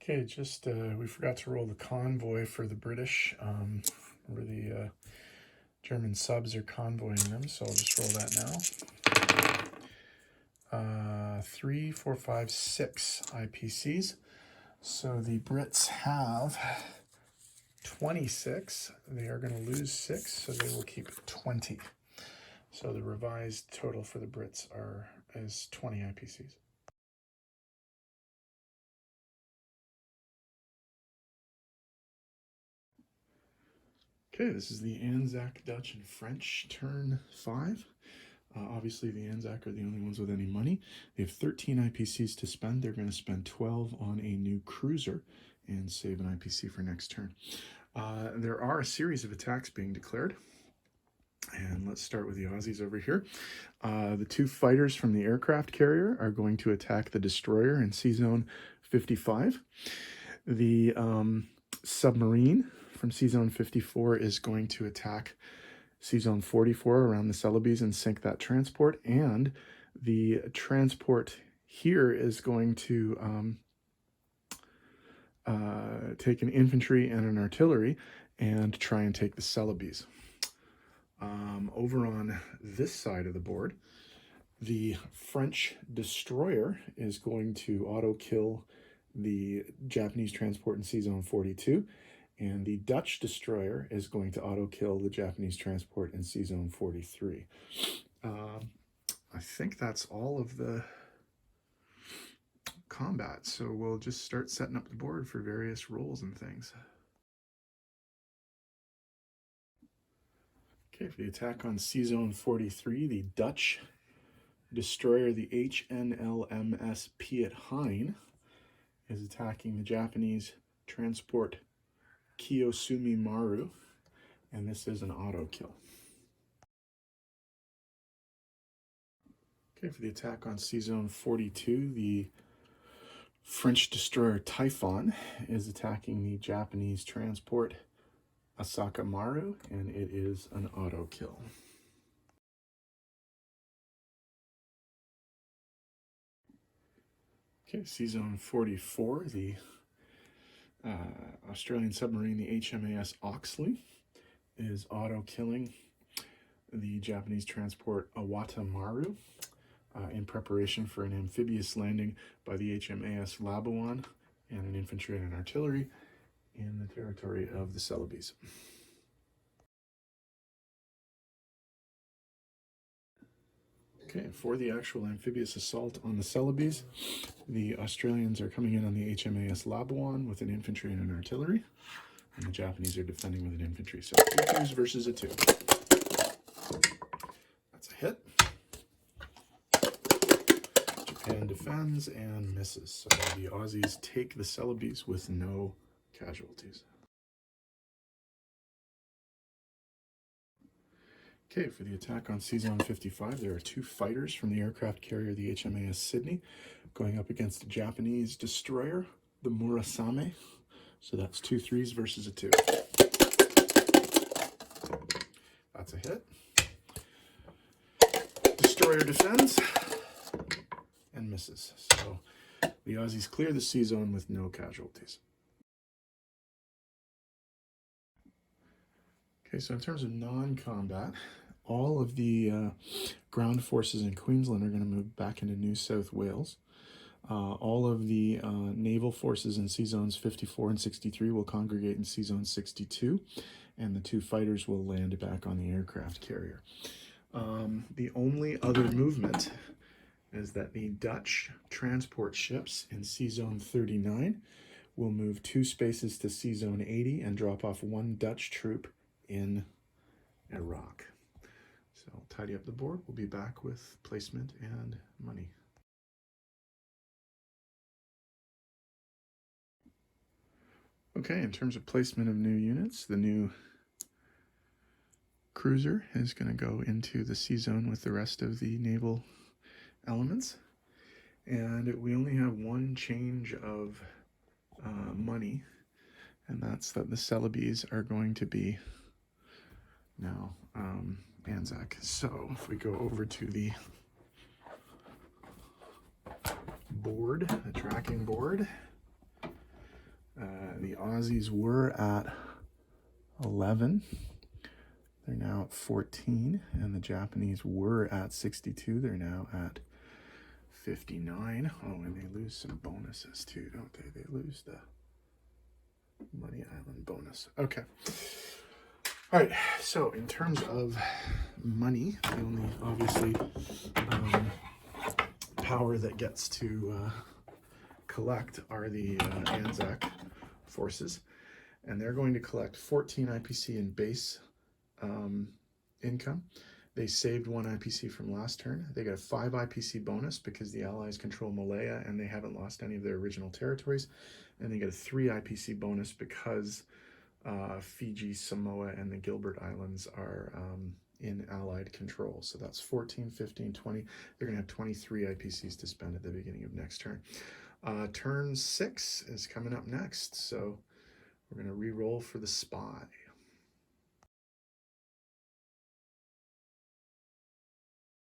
Okay, just we forgot to roll the convoy for the British. Where the German subs are convoying them, so I'll just roll that now. 3, 4, 5, 6 IPCs. So the Brits have 26. They are going to lose 6, so they will keep 20. So the revised total for the Brits is 20 IPCs. Okay, this is the ANZAC, Dutch, and French turn 5. Obviously, the ANZAC are the only ones with any money. They have 13 IPCs to spend. They're going to spend 12 on a new cruiser and save an IPC for next turn. There are a series of attacks being declared. And let's start with the Aussies over here. The 2 fighters from the aircraft carrier are going to attack the destroyer in Sea Zone 55. The submarine from Sea Zone 54 is going to attack Sea Zone 44 around the Celebes and sink that transport. And the transport here is going to take an infantry and an artillery and try and take the Celebes. Over on this side of the board, the French destroyer is going to auto-kill the Japanese transport in Sea Zone 42, and the Dutch destroyer is going to auto-kill the Japanese transport in Sea Zone 43. I think that's all of the combat, so we'll just start setting up the board for various roles and things. Okay, for the attack on Sea Zone 43, the Dutch destroyer, the HNLMS Piet Hein, is attacking the Japanese transport Kiyosumi Maru, and this is an auto kill. Okay, for the attack on Sea Zone 42, the French destroyer Typhon is attacking the Japanese transport Asaka Maru, and it is an auto kill. Okay, Sea Zone 44, the Australian submarine, the HMAS Oxley, is auto-killing the Japanese transport Awata Maru in preparation for an amphibious landing by the HMAS Labuan and an infantry and an artillery in the territory of the Celebes. Okay, for the actual amphibious assault on the Celebes, the Australians are coming in on the HMAS Labuan with an infantry and an artillery, and the Japanese are defending with an infantry. So 2 2s versus a 2. That's a hit. Japan defends and misses. So the Aussies take the Celebes with no casualties. Okay, for the attack on Sea Zone 55, there are 2 fighters from the aircraft carrier, the HMAS Sydney, going up against a Japanese destroyer, the Murasame. So that's 2 3s versus a 2. That's a hit. Destroyer defends and misses. So the Aussies clear the Sea Zone with no casualties. Okay, so in terms of non-combat, all of the ground forces in Queensland are going to move back into New South Wales. All of the naval forces in Sea Zones 54 and 63 will congregate in Sea Zone 62, and the 2 fighters will land back on the aircraft carrier. The only other movement is that the Dutch transport ships in Sea Zone 39 will move 2 spaces to Sea Zone 80 and drop off 1 Dutch troop in Iraq. So I'll tidy up the board. We'll be back with placement and money. Okay, in terms of placement of new units, the new cruiser is going to go into the Sea Zone with the rest of the naval elements. And we only have 1 change of money, and that's that the Celebes are going to be now ANZAC. So if we go over to the board, the tracking board, The Aussies were at 11. They're now at 14, and the Japanese were at 62. They're now at 59. Oh, and they lose some bonuses too, don't they? They lose the Money Island bonus. Okay. All right, so in terms of money, the only, obviously, power that gets to collect are the ANZAC forces, and they're going to collect 14 IPC in base income. They saved 1 IPC from last turn. They got a 5 IPC bonus because the Allies control Malaya and they haven't lost any of their original territories. And they get a 3 IPC bonus because Fiji, Samoa, and the Gilbert Islands are in Allied control. So that's 14, 15, 20. They're going to have 23 IPCs to spend at the beginning of next turn. Turn 6 is coming up next. So we're going to re-roll for the spy.